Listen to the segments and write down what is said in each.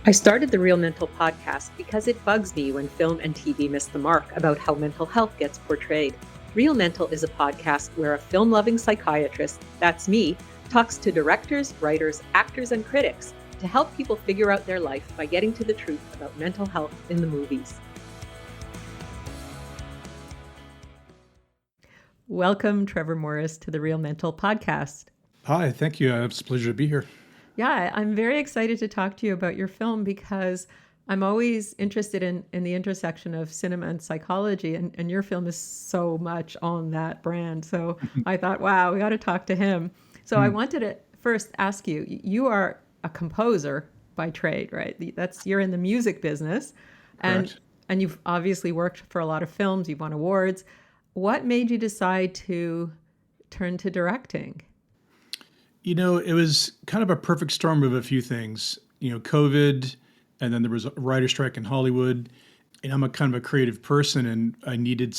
I started the Real Mental podcast because it bugs me when film and TV miss the mark about how mental health gets portrayed. Real Mental is a podcast where a film-loving psychiatrist, that's me, talks to directors, writers, actors, and critics to help people figure out their life by getting to the truth about mental health in the movies. Welcome, Trevor Morris, to the Real Mental podcast. Hi, thank you. It's a pleasure to be here. Yeah, I'm very excited to talk to you about your film because I'm always interested in the intersection of cinema and psychology, and your film is so much on that brand. So I thought, wow, we got to talk to him. So I wanted to first ask you, you are a composer by trade, right? You're in the music business, and you've obviously worked for a lot of films, you've won awards. What made you decide to turn to directing? You know, it was kind of a perfect storm of a few things. You know, COVID, and then there was a writer strike in Hollywood. And I'm a kind of a creative person, and I needed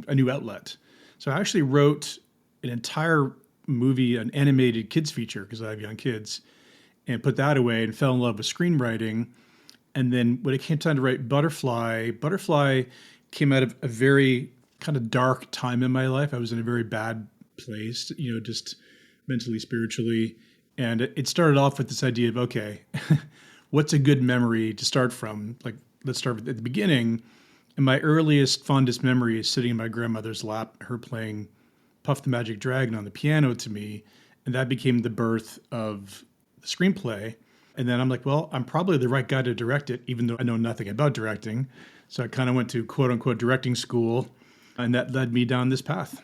a new outlet. So I actually wrote an entire movie, an animated kids feature, because I have young kids, and put that away and fell in love with screenwriting. And then when it came time to write Butterfly came out of a very kind of dark time in my life. I was in a very bad place, you know, just mentally, spiritually. And it started off with this idea of, okay, what's a good memory to start from? Like, let's start at the beginning. And my earliest, fondest memory is sitting in my grandmother's lap, her playing Puff the Magic Dragon on the piano to me. And that became the birth of the screenplay. And then I'm like, well, I'm probably the right guy to direct it, even though I know nothing about directing. So I kind of went to quote unquote directing school, and that led me down this path.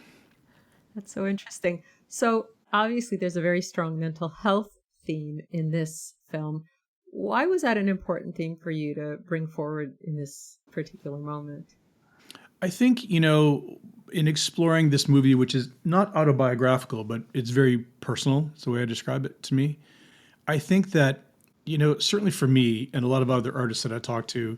That's so interesting. So obviously there's a very strong mental health theme in this film. Why was that an important theme for you to bring forward in this particular moment? I think, you know, in exploring this movie, which is not autobiographical, but it's very personal, it's the way I describe it to me. I think that, you know, certainly for me and a lot of other artists that I talked to,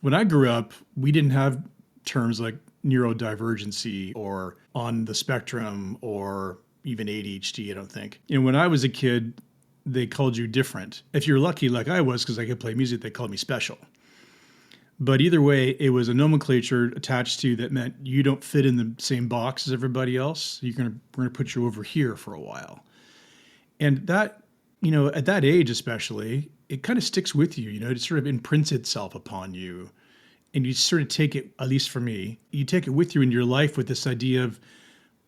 when I grew up, we didn't have terms like neurodivergency or on the spectrum or even ADHD, I don't think. You know, when I was a kid, they called you different. If you're lucky, like I was, because I could play music, they called me special. But either way, it was a nomenclature attached to that meant you don't fit in the same box as everybody else. We're gonna put you over here for a while. And that, you know, at that age especially, it kind of sticks with you. You know, it sort of imprints itself upon you. And you sort of take it, at least for me, you take it with you in your life with this idea of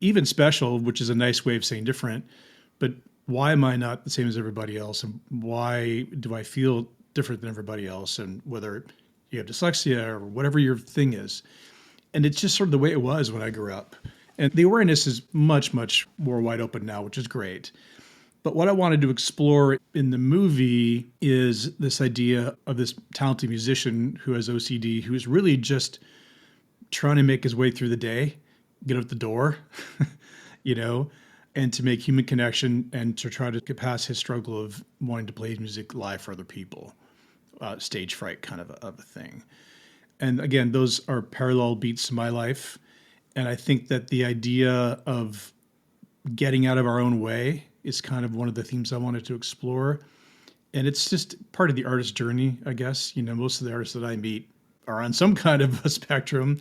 even special, which is a nice way of saying different, but why am I not the same as everybody else? And why do I feel different than everybody else? And whether you have dyslexia or whatever your thing is. And it's just sort of the way it was when I grew up. And the awareness is much, much more wide open now, which is great. But what I wanted to explore in the movie is this idea of this talented musician who has OCD, who is really just trying to make his way through the day, get out the door, you know, and to make human connection and to try to get past his struggle of wanting to play music live for other people, stage fright kind of a thing. And again, those are parallel beats to my life. And I think that the idea of getting out of our own way is kind of one of the themes I wanted to explore. And it's just part of the artist's journey, I guess. You know, most of the artists that I meet are on some kind of a spectrum,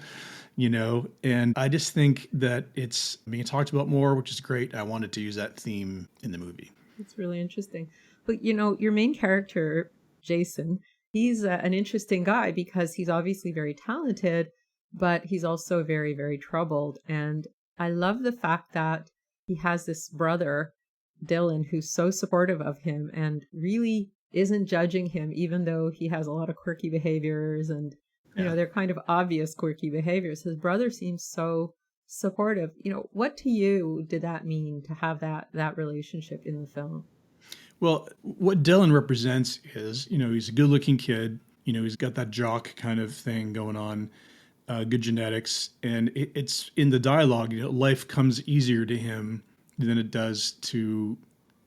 you know, and I just think that it's being talked about more, which is great. I wanted to use that theme in the movie. It's really interesting. But, you know, your main character, Jason, he's an interesting guy because he's obviously very talented, but he's also very, very troubled. And I love the fact that he has this brother, Dylan, who's so supportive of him and really isn't judging him, even though he has a lot of quirky behaviors and, you know, they're kind of obvious quirky behaviors. His brother seems so supportive. You know, what to you did that mean to have that relationship in the film? Well, what Dylan represents is, you know, he's a good looking kid. You know, he's got that jock kind of thing going on, good genetics. And it's in the dialogue, you know, life comes easier to him than it does to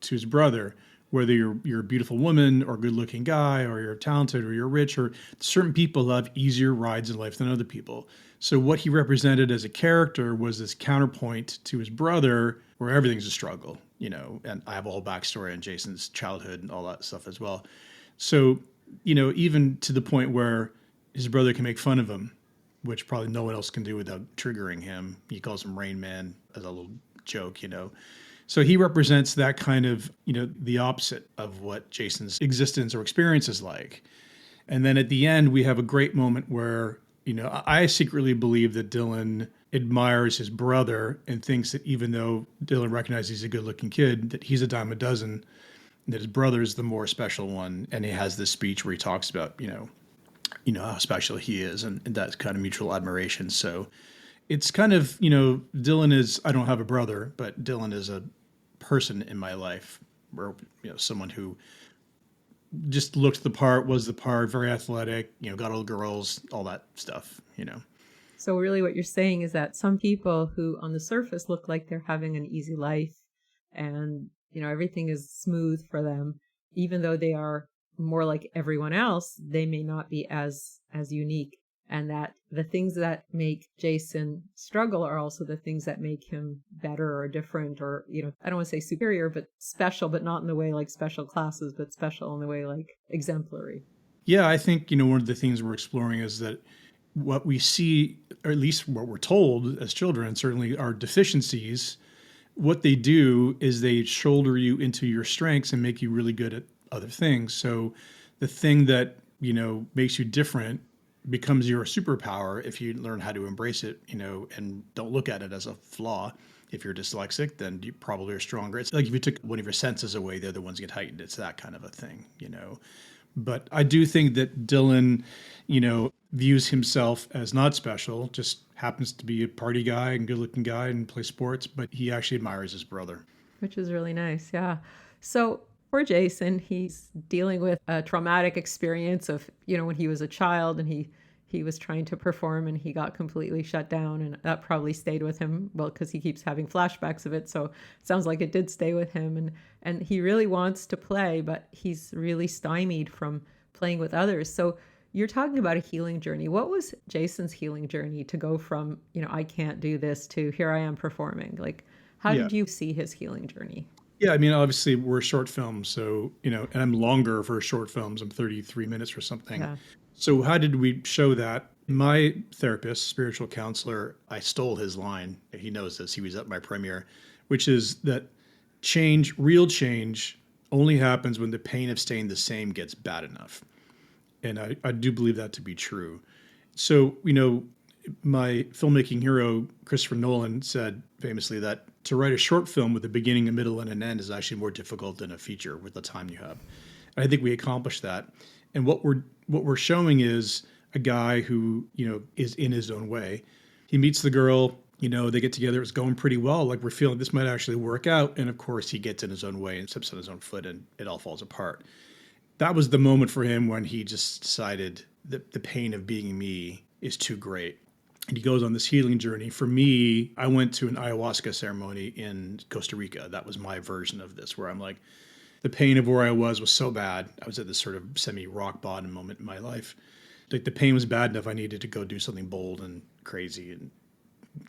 his brother. Whether you're a beautiful woman or a good looking guy or you're talented or you're rich, or certain people have easier rides in life than other people. So what he represented as a character was this counterpoint to his brother where everything's a struggle, you know, and I have a whole backstory on Jason's childhood and all that stuff as well. So even to the point where his brother can make fun of him, which probably no one else can do without triggering him. He calls him Rain Man as a little joke. So he represents that kind of, the opposite of what Jason's existence or experience is like. And then at the end, we have a great moment where, I secretly believe that Dylan admires his brother and thinks that even though Dylan recognizes he's a good looking kid, that he's a dime a dozen, that his brother's the more special one. And he has this speech where he talks about, how special he is and that kind of mutual admiration. So it's kind of, Dylan is, I don't have a brother, but Dylan is a person in my life where, someone who just looked the part, was the part, very athletic, got all the girls, all that stuff. So really what you're saying is that some people who on the surface look like they're having an easy life and, everything is smooth for them, even though they are more like everyone else, they may not be as unique. And that the things that make Jason struggle are also the things that make him better or different or, I don't want to say superior, but special, but not in the way like special classes, but special in the way like exemplary. Yeah, I think, one of the things we're exploring is that what we see, or at least what we're told as children, certainly our deficiencies, what they do is they shoulder you into your strengths and make you really good at other things. So the thing that, makes you different becomes your superpower if you learn how to embrace it, and don't look at it as a flaw. If you're dyslexic, then you probably are stronger. It's like if you took one of your senses away, the other ones get heightened. It's that kind of a thing. But I do think that Dylan, views himself as not special, just happens to be a party guy and good looking guy and play sports, but he actually admires his brother. Which is really nice. Yeah. So for Jason, he's dealing with a traumatic experience of, when he was a child and he was trying to perform and he got completely shut down, and that probably stayed with him. Well, because he keeps having flashbacks of it. So it sounds like it did stay with him. And he really wants to play, but he's really stymied from playing with others. So you're talking about a healing journey. What was Jason's healing journey to go from, I can't do this to here I am performing? Like, how did you see his healing journey? Yeah, I mean, obviously we're short films, so, and I'm longer for short films. I'm 33 minutes or something. Yeah. So how did we show that? My therapist, spiritual counselor, I stole his line. He knows this. He was at my premiere, which is that real change only happens when the pain of staying the same gets bad enough. And I do believe that to be true. So, my filmmaking hero, Christopher Nolan, said famously that to write a short film with a beginning, a middle, and an end is actually more difficult than a feature with the time you have. And I think we accomplished that. And what we're showing is a guy who, is in his own way. He meets the girl, they get together, it's going pretty well. Like we're feeling this might actually work out. And of course he gets in his own way and steps on his own foot and it all falls apart. That was the moment for him when he just decided that the pain of being me is too great. And he goes on this healing journey. For me, I went to an ayahuasca ceremony in Costa Rica. That was my version of this, where I'm like, the pain of where I was so bad. I was at this sort of semi-rock bottom moment in my life. Like the pain was bad enough, I needed to go do something bold and crazy and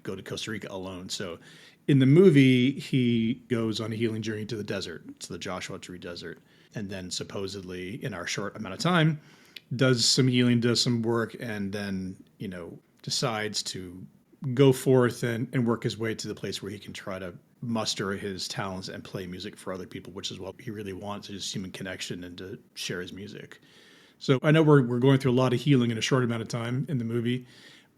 go to Costa Rica alone. So in the movie, he goes on a healing journey to the desert, to the Joshua Tree Desert. And then supposedly, in our short amount of time, does some healing, does some work, and then, decides to go forth and work his way to the place where he can try to muster his talents and play music for other people, which is what he really wants, is human connection and to share his music. So I know we're going through a lot of healing in a short amount of time in the movie,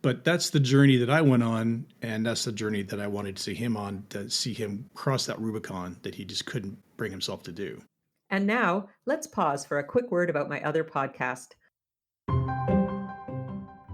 but that's the journey that I went on, and that's the journey that I wanted to see him on, to see him cross that Rubicon that he just couldn't bring himself to do. And now let's pause for a quick word about my other podcast.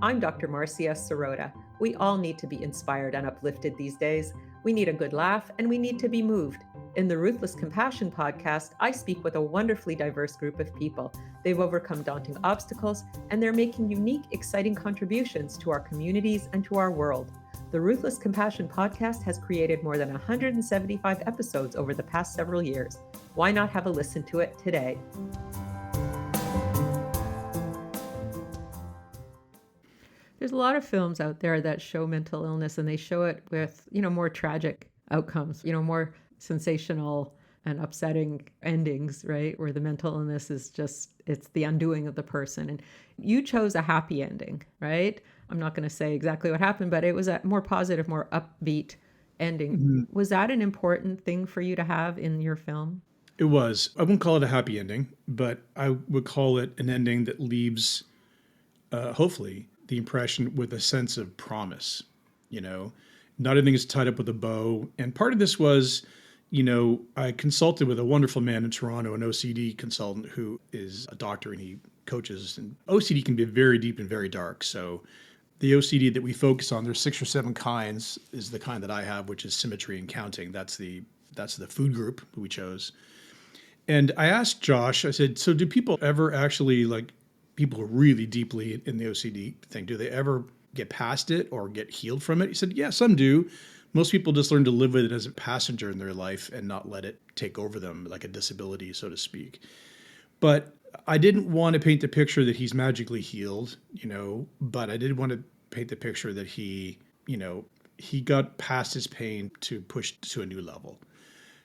I'm Dr. Marcia Sirota. We all need to be inspired and uplifted these days. We need a good laugh and we need to be moved. In the Ruthless Compassion podcast, I speak with a wonderfully diverse group of people. They've overcome daunting obstacles and they're making unique, exciting contributions to our communities and to our world. The Ruthless Compassion podcast has created more than 175 episodes over the past several years. Why not have a listen to it today? There's a lot of films out there that show mental illness, and they show it with, more tragic outcomes, more sensational and upsetting endings, right? Where the mental illness is just, it's the undoing of the person. And you chose a happy ending, right? I'm not going to say exactly what happened, but it was a more positive, more upbeat ending. Mhm. Was that an important thing for you to have in your film? It was. I wouldn't call it a happy ending, but I would call it an ending that leaves, hopefully, the impression with a sense of promise. You know, not everything is tied up with a bow. And part of this was, I consulted with a wonderful man in Toronto, an OCD consultant who is a doctor and he coaches. And OCD can be very deep and very dark. So the OCD that we focus on, there's 6 or 7 kinds, is the kind that I have, which is symmetry and counting. That's the food group we chose. And I asked Josh, I said, so do people ever actually, like, people who are really deeply in the OCD thing, do they ever get past it or get healed from it? He said, yeah, some do. Most people just learn to live with it as a passenger in their life and not let it take over them like a disability, so to speak. But I didn't want to paint the picture that he's magically healed, but I did want to paint the picture that he got past his pain to push to a new level.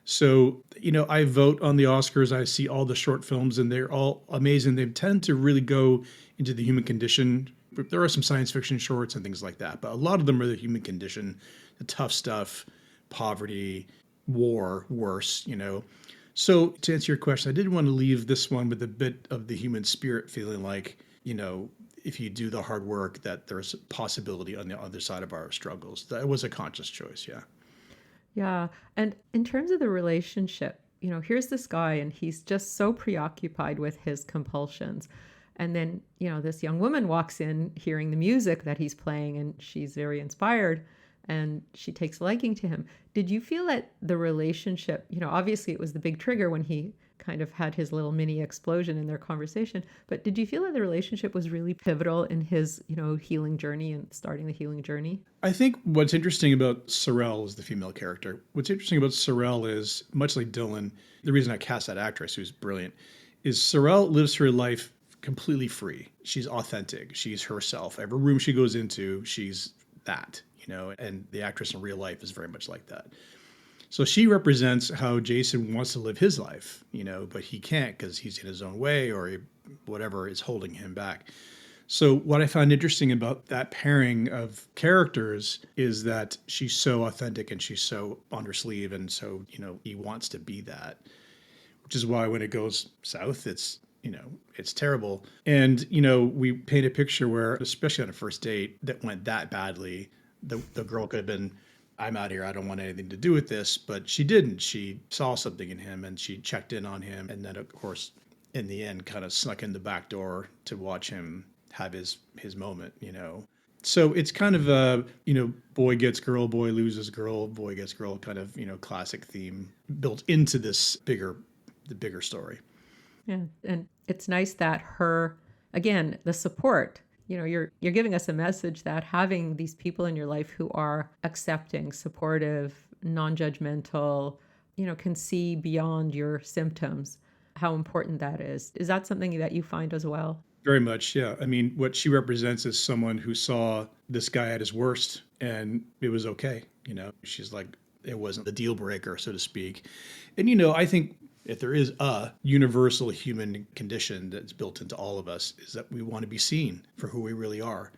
So, I vote on the Oscars. I see all the short films and they're all amazing. They tend to really go into the human condition. There are some science fiction shorts and things like that, but a lot of them are the human condition, the tough stuff, poverty, war, worse. So to answer your question, I did want to leave this one with a bit of the human spirit, feeling like, if you do the hard work, that there's a possibility on the other side of our struggles. That was a conscious choice. Yeah. Yeah. And in terms of the relationship, here's this guy and he's just so preoccupied with his compulsions. And then, this young woman walks in hearing the music that he's playing and she's very inspired and she takes a liking to him. Did you feel that the relationship, obviously it was the big trigger when he kind of had his little mini explosion in their conversation, but did you feel that the relationship was really pivotal in his, healing journey and starting the healing journey? I think what's interesting about Sorrel is the female character. What's interesting about Sorrel is, much like Dylan, the reason I cast that actress who's brilliant, is Sorrel lives her life completely free. She's authentic. She's herself. Every room she goes into, she's that, and the actress in real life is very much like that. So she represents how Jason wants to live his life, but he can't because he's in his own way or whatever is holding him back. So what I found interesting about that pairing of characters is that she's so authentic and she's so on her sleeve. And so, he wants to be that, which is why when it goes south, it's terrible. And, we paint a picture where, especially on a first date that went that badly, the girl could have been, I'm out here. I don't want anything to do with this. But she didn't. She saw something in him and she checked in on him. And then, of course, in the end, kind of snuck in the back door to watch him have his moment. So it's kind of a, boy gets girl, boy loses girl, boy gets girl kind of, classic theme built into the bigger story. Yeah. And it's nice that again, the support, you're giving us a message that having these people in your life who are accepting, supportive, non-judgmental, can see beyond your symptoms, how important that is. Is that something that you find as well? Very much, yeah. I mean, what she represents is someone who saw this guy at his worst and it was okay. She's like, it wasn't the deal breaker, so to speak. And, I think if there is a universal human condition that's built into all of us, is that we want to be seen for who we really are.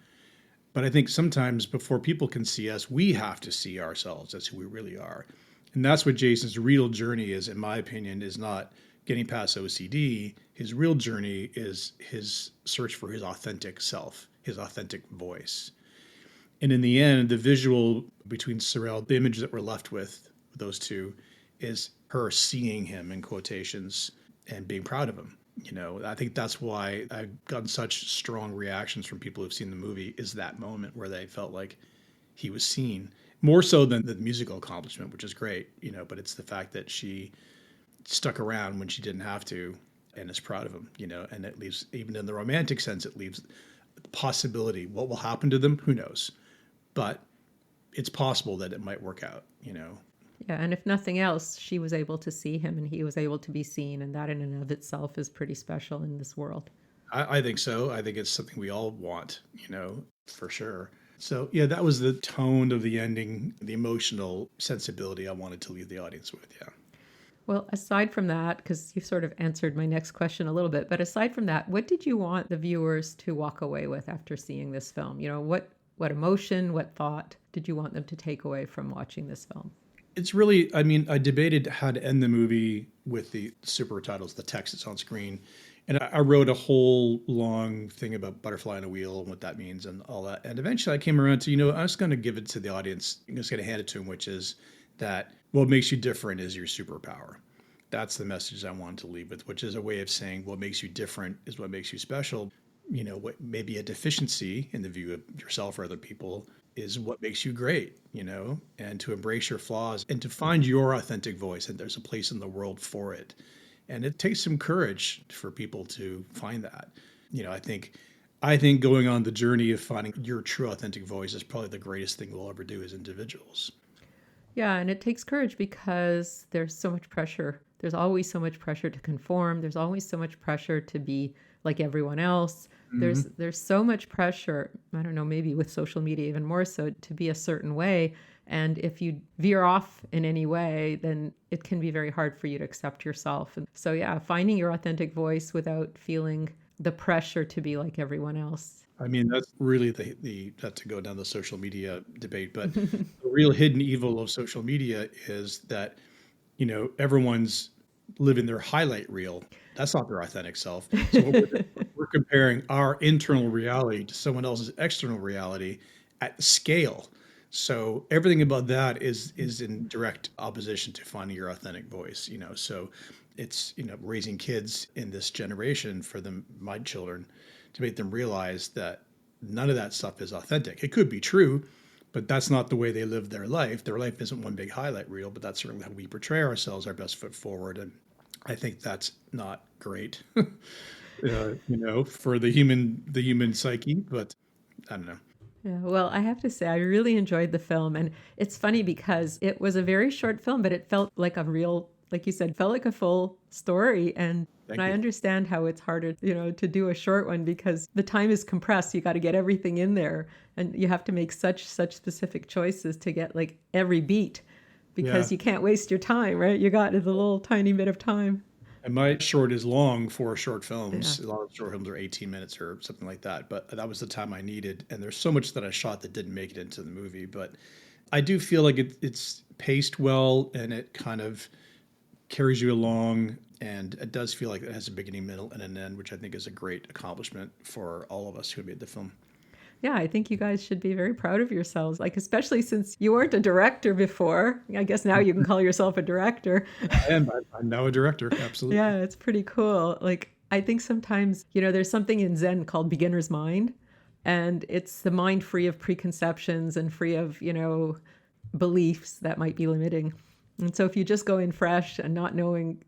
But I think sometimes before people can see us, we have to see ourselves as who we really are. And that's what Jason's real journey is, in my opinion, is not getting past OCD. His real journey is his search for his authentic self, his authentic voice. And in the end, the visual between Sorrel, the image that we're left with those two, is her seeing him in quotations and being proud of him. I think that's why I've gotten such strong reactions from people who've seen the movie, is that moment where they felt like he was seen, more so than the musical accomplishment, which is great, but it's the fact that she stuck around when she didn't have to and is proud of him, and it leaves, even in the romantic sense, it leaves the possibility. What will happen to them? Who knows? But it's possible that it might work out. Yeah, and if nothing else, she was able to see him and he was able to be seen, and that in and of itself is pretty special in this world. I think so. I think it's something we all want, for sure. So yeah, that was the tone of the ending, the emotional sensibility I wanted to leave the audience with. Yeah. Well, aside from that, because you sort of answered my next question a little bit, but aside from that, what did you want the viewers to walk away with after seeing this film? What emotion, what thought did you want them to take away from watching this film? It's really, I mean, I debated how to end the movie with the super titles, the text that's on screen. And I wrote a whole long thing about butterfly on a wheel and what that means and all that. And eventually I came around to, I was going to give it to the audience. I'm just going to hand it to them, which is that what makes you different is your superpower. That's the message I wanted to leave with, which is a way of saying what makes you different is what makes you special. What may be a deficiency in the view of yourself or other people is what makes you great, and to embrace your flaws and to find your authentic voice. And there's a place in the world for it. And it takes some courage for people to find that. I think going on the journey of finding your true authentic voice is probably the greatest thing we'll ever do as individuals. Yeah, and it takes courage because there's so much pressure. There's always so much pressure to conform. There's always so much pressure to be like everyone else. There's so much pressure, I don't know, maybe with social media even more so, to be a certain way. And if you veer off in any way, then it can be very hard for you to accept yourself. And so, yeah, finding your authentic voice without feeling the pressure to be like everyone else. I mean, that's really the not to go down the social media debate, but the real hidden evil of social media is that, everyone's living their highlight reel. That's not their authentic self. So we're comparing our internal reality to someone else's external reality at scale. So everything about that is in direct opposition to finding your authentic voice. So it's raising kids in this generation for them, my children, to make them realize that none of that stuff is authentic. It could be true, but that's not the way they live their life. Their life isn't one big highlight reel, but that's certainly how we portray ourselves, our best foot forward. And I think that's not great, for the human psyche. But I don't know. Yeah, well, I have to say, I really enjoyed the film. And it's funny because it was a very short film, but it felt like a real, like you said, felt like a full story. And Thank I you. understand how it's harder, to do a short one because the time is compressed. You got to get everything in there, and you have to make such specific choices to get like every beat Yeah. because you can't waste your time, right? You got the little tiny bit of time. And my short is long for short Yeah. films. A lot of short films are 18 minutes or something like that. But that was the time I needed. And there's so much that I shot that didn't make it into the movie. But I do feel like it's paced well and it kind of carries you along. And it does feel like it has a beginning, middle, and an end, which I think is a great accomplishment for all of us who made the film. Yeah, I think you guys should be very proud of yourselves, like especially since you weren't a director before. I guess now you can call yourself a director. I'm now a director. Absolutely. Yeah, it's pretty cool. Like I think sometimes, there's something in Zen called beginner's mind, and it's the mind free of preconceptions and free of, beliefs that might be limiting. And so if you just go in fresh and not knowing,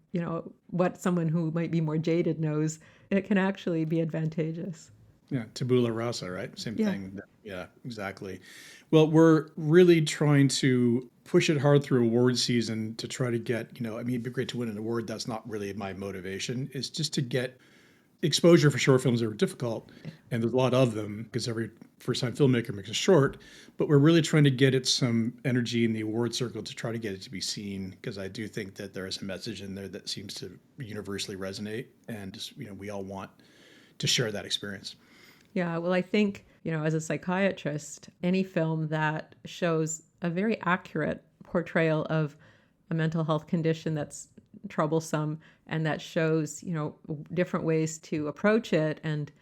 what someone who might be more jaded knows, it can actually be advantageous. Yeah, tabula rasa, right? Same Yeah. thing. Yeah, exactly. Well, we're really trying to push it hard through award season to try to get, I mean, it'd be great to win an award. That's not really my motivation. It's just to get exposure for short films are difficult, and there's a lot of them because every first-time filmmaker makes a short. But we're really trying to get it some energy in the award circle to try to get it to be seen, because I do think that there is a message in there that seems to universally resonate, and just, we all want to share that experience. Yeah, well, I think, as a psychiatrist, any film that shows a very accurate portrayal of a mental health condition that's troublesome and that shows, different ways to approach it and,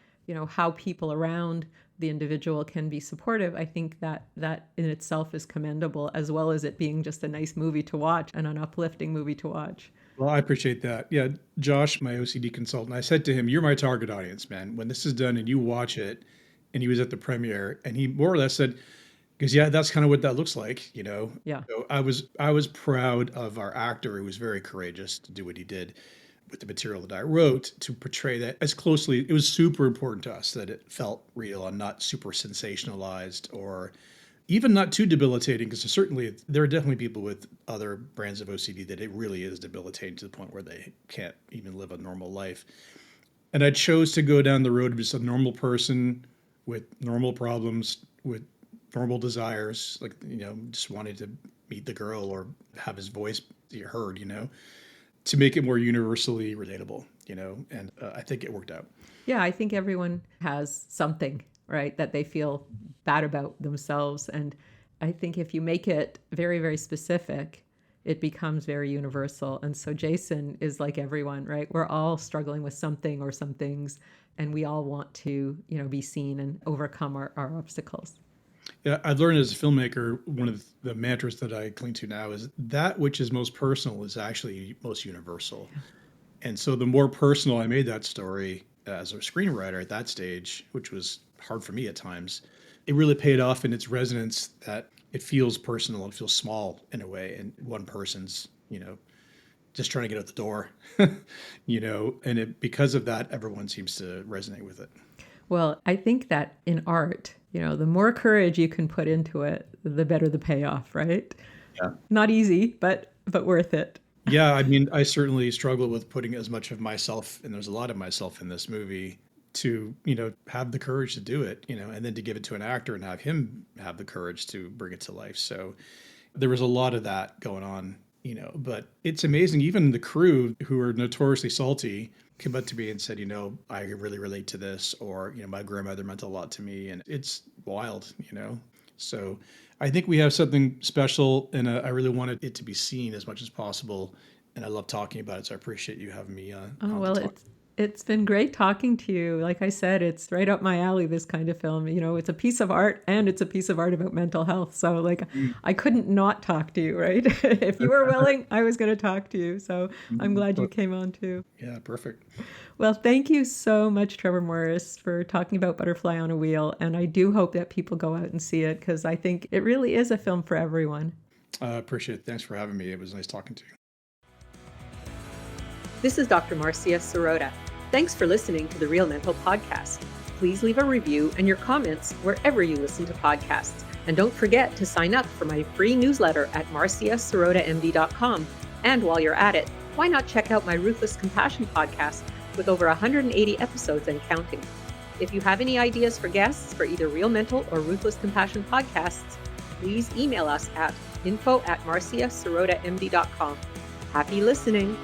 how people around the individual can be supportive, I think that in itself is commendable, as well as it being just a nice movie to watch and an uplifting movie to watch. Well, I appreciate that. Yeah, Josh, my OCD consultant, I said to him, "You're my target audience, man. When this is done and you watch it," and he was at the premiere, and he more or less said, "Because yeah, that's kind of what that looks like." Yeah. So I was proud of our actor who was very courageous to do what he did with the material that I wrote to portray that as closely. It was super important to us that it felt real and not super sensationalized or even not too debilitating, because certainly there are definitely people with other brands of OCD that it really is debilitating to the point where they can't even live a normal life. And I chose to go down the road of just a normal person with normal problems, with normal desires, like, just wanted to meet the girl or have his voice be heard. to make it more universally relatable, and I think it worked out. Yeah, I think everyone has something, right, that they feel bad about themselves. And I think if you make it very, very specific, it becomes very universal. And so Jason is like everyone, right? We're all struggling with something or some things, and we all want to, be seen and overcome our obstacles. Yeah, I've learned as a filmmaker, one of the mantras that I cling to now is that which is most personal is actually most universal. Yeah. And so the more personal I made that story as a screenwriter at that stage, which was hard for me at times, it really paid off in its resonance that it feels personal, it feels small in a way, and one person's, just trying to get out the door, and because of that, everyone seems to resonate with it. Well, I think that in art, the more courage you can put into it, the better the payoff, right? Yeah. Not easy, but worth it. Yeah, I mean, I certainly struggle with putting as much of myself, and there's a lot of myself in this movie, to, have the courage to do it, and then to give it to an actor and have him have the courage to bring it to life. So there was a lot of that going on, but it's amazing. Even the crew, who are notoriously salty, came up to me and said, I really relate to this, or, my grandmother meant a lot to me, and it's wild, So I think we have something special, and I really wanted it to be seen as much as possible, and I love talking about it, so I appreciate you having me on. Oh, well, it's been great talking to you. Like I said, it's right up my alley, this kind of film. It's a piece of art, and it's a piece of art about mental health. So I couldn't not talk to you, right? If you were willing, I was going to talk to you. So I'm glad you came on too. Yeah, perfect. Well, thank you so much, Trevor Morris, for talking about Butterfly on a Wheel. And I do hope that people go out and see it, because I think it really is a film for everyone. I appreciate it. Thanks for having me. It was nice talking to you. This is Dr. Marcia Sirota. Thanks for listening to the Real Mental Podcast. Please leave a review and your comments wherever you listen to podcasts. And don't forget to sign up for my free newsletter at marciasirotamd.com. And while you're at it, why not check out my Ruthless Compassion podcast with over 180 episodes and counting. If you have any ideas for guests for either Real Mental or Ruthless Compassion podcasts, please email us at info@marciasirotamd.com. Happy listening.